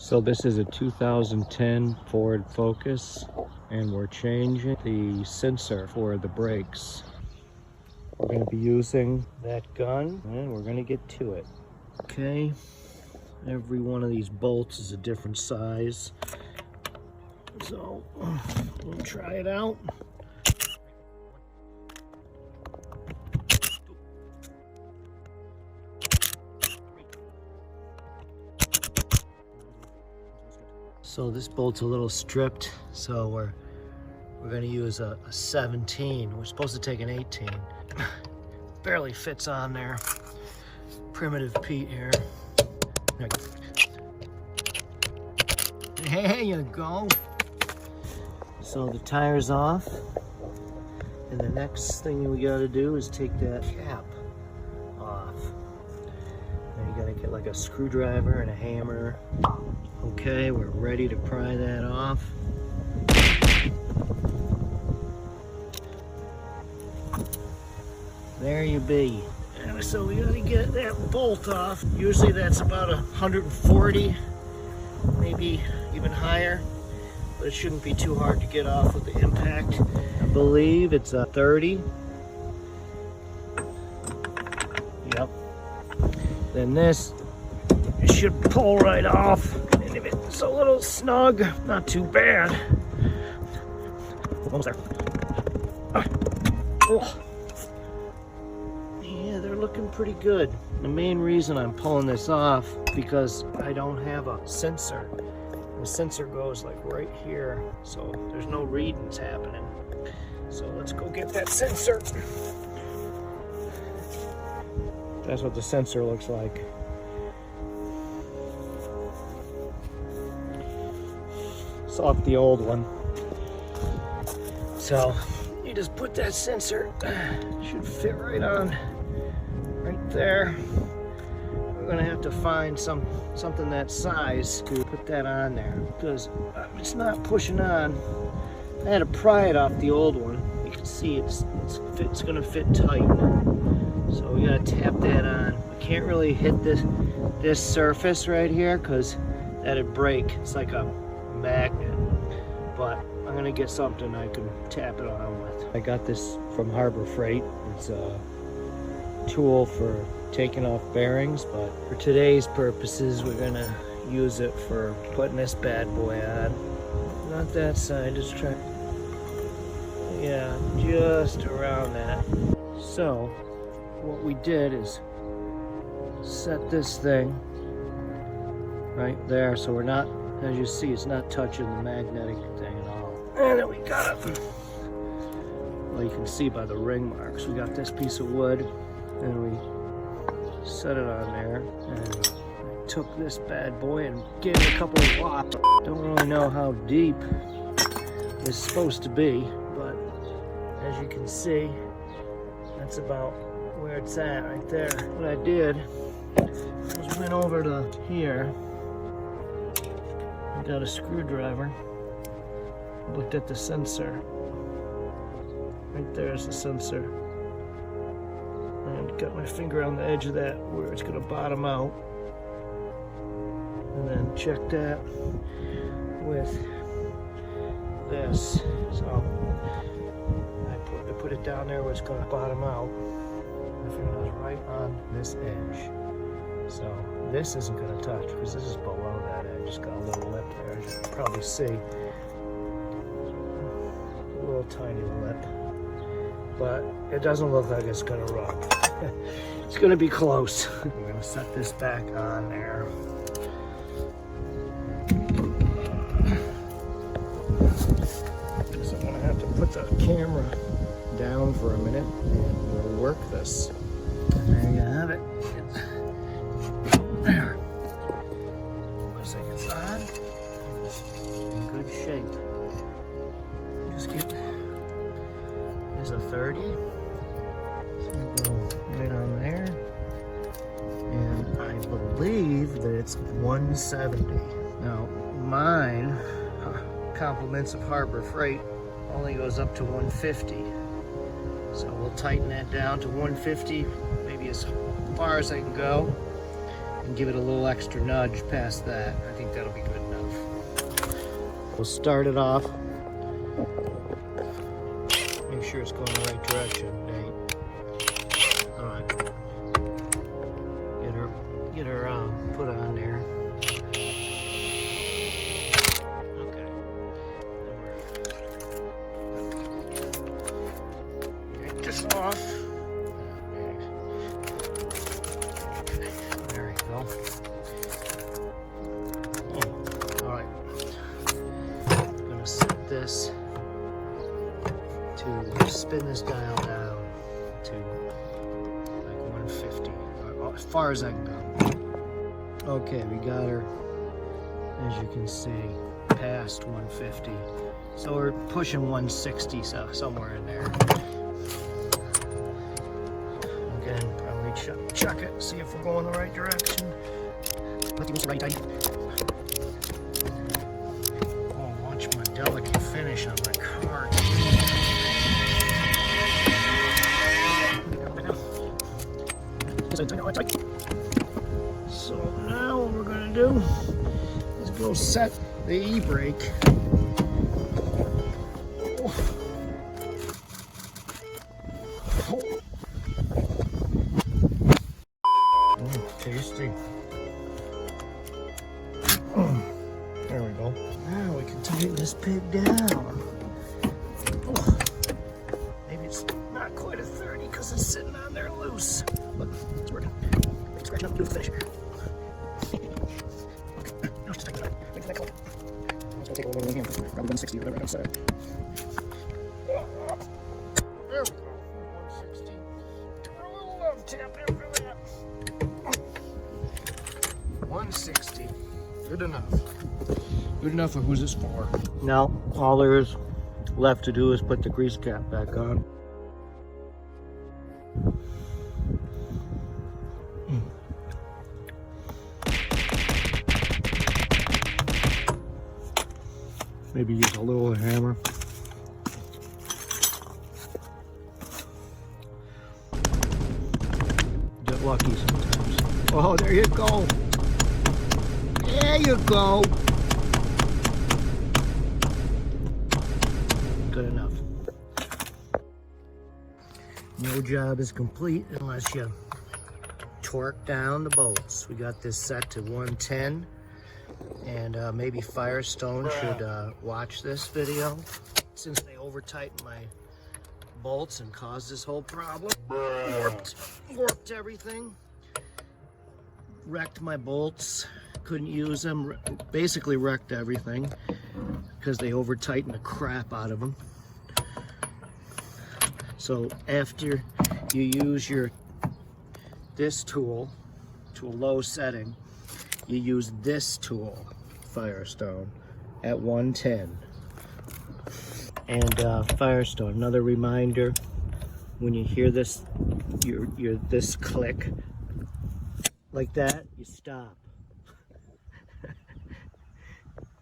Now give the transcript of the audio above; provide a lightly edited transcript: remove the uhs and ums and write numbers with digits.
So this is a 2010 Ford Focus, and we're changing the sensor for the brakes. We're going to be using that gun, and we're going to get to it. Okay, every one of these bolts is a different size, so we'll try it out. So this bolt's a little stripped, so we're going to use a 17. We're supposed to take an 18. Barely fits on there. Primitive Pete here. There you go. So the tire's off, and the next thing we got to do is take that cap off. Now you got to get like a screwdriver and a hammer. Okay, we're ready to pry that off. There you be. And so we gotta get that bolt off. Usually that's about 140, maybe even higher, but it shouldn't be too hard to get off with the impact. I believe it's a 30. Yep. Then this should pull right off. And if it's a little snug, not too bad. Almost there. Oh. Yeah, they're looking pretty good. The main reason I'm pulling this off because I don't have a sensor. The sensor goes like right here, so there's no readings happening. So let's go get that sensor. That's what the sensor looks like. It's off the old one. So you just put that sensor, should fit right on, right there. We're gonna have to find something that size to put that on there because it's not pushing on. I had to pry it off the old one. You can see it's gonna fit tight. So we gotta tap that on. We can't really hit this surface right here because that'd break. It's like a magnet, but I'm gonna get something I can tap it on with. I got this from Harbor Freight. It's a tool for taking off bearings, but for today's purposes we're gonna use it for putting this bad boy on. Not that side, just try, yeah, just around that. So what we did is set this thing right there so we're not, as you see, it's not touching the magnetic thing at all. And then we got it. Well, you can see by the ring marks. We got this piece of wood, and we set it on there, and I took this bad boy and gave it a couple of whops. Don't really know how deep it's supposed to be, but as you can see, that's about where it's at right there. What I did was went over to here. Got a screwdriver, looked at the sensor. Right there's the sensor. And got my finger on the edge of that where it's gonna bottom out. And then check that with this. So I put it down there where it's gonna bottom out. My finger was right on this edge. So this isn't going to touch because this is below that edge. It's got a little lip there, as you can probably see. A little tiny lip. But it doesn't look like it's going to rub. It's going to be close. We're going to set this back on there. So I'm going to have to put the camera down for a minute and we'll work this. And there you have it. There. Looks like it's on. It's in good shape. Just get there's a 30. So we'll go right on there. And I believe that it's 170. Now mine, compliments of Harbor Freight, only goes up to 150. So we'll tighten that down to 150, maybe as far as I can go. And give it a little extra nudge past that. I think think that'll be good enough. We'll start it off. Make sure it's going the right direction, Nate. All right. Get her put on there. Okay. Get this off. There we go. All right. I'm gonna set this to spin this dial down to like 150, or as far as I can go. Okay, we got her, as you can see, past 150. So we're pushing 160, so somewhere in there. Again, probably check it, see if we're going the right direction. Oh, watch my delicate finish on my car. So now what we're gonna do is go set the e-brake. Tasty. There we go. Now we can tighten this pig down. Maybe it's not quite a 30 because it's sitting on there loose. Look, it's working. Scratch up, do the finish. Now just tighten it up. Wait for that color. I'm just gonna take a little bit of hand. Probably 160 or whatever I said. There we go. 160. A little love tap after that. 160. Good enough. Good enough for who's this for. Now, all there is left to do is put the grease cap back on. Maybe use a little hammer. Get lucky sometimes. Oh, there you go. There you go. Good enough. No job is complete unless you torque down the bolts. We got this set to 110. And maybe Firestone should watch this video since they over-tightened my bolts and caused this whole problem. Warped everything. Wrecked my bolts. Couldn't use them. Basically wrecked everything because they over-tightened the crap out of them. So after you use this tool to a low setting, you use this tool, Firestone, at 110. And Firestone, another reminder, when you hear this, this click like that, you stop.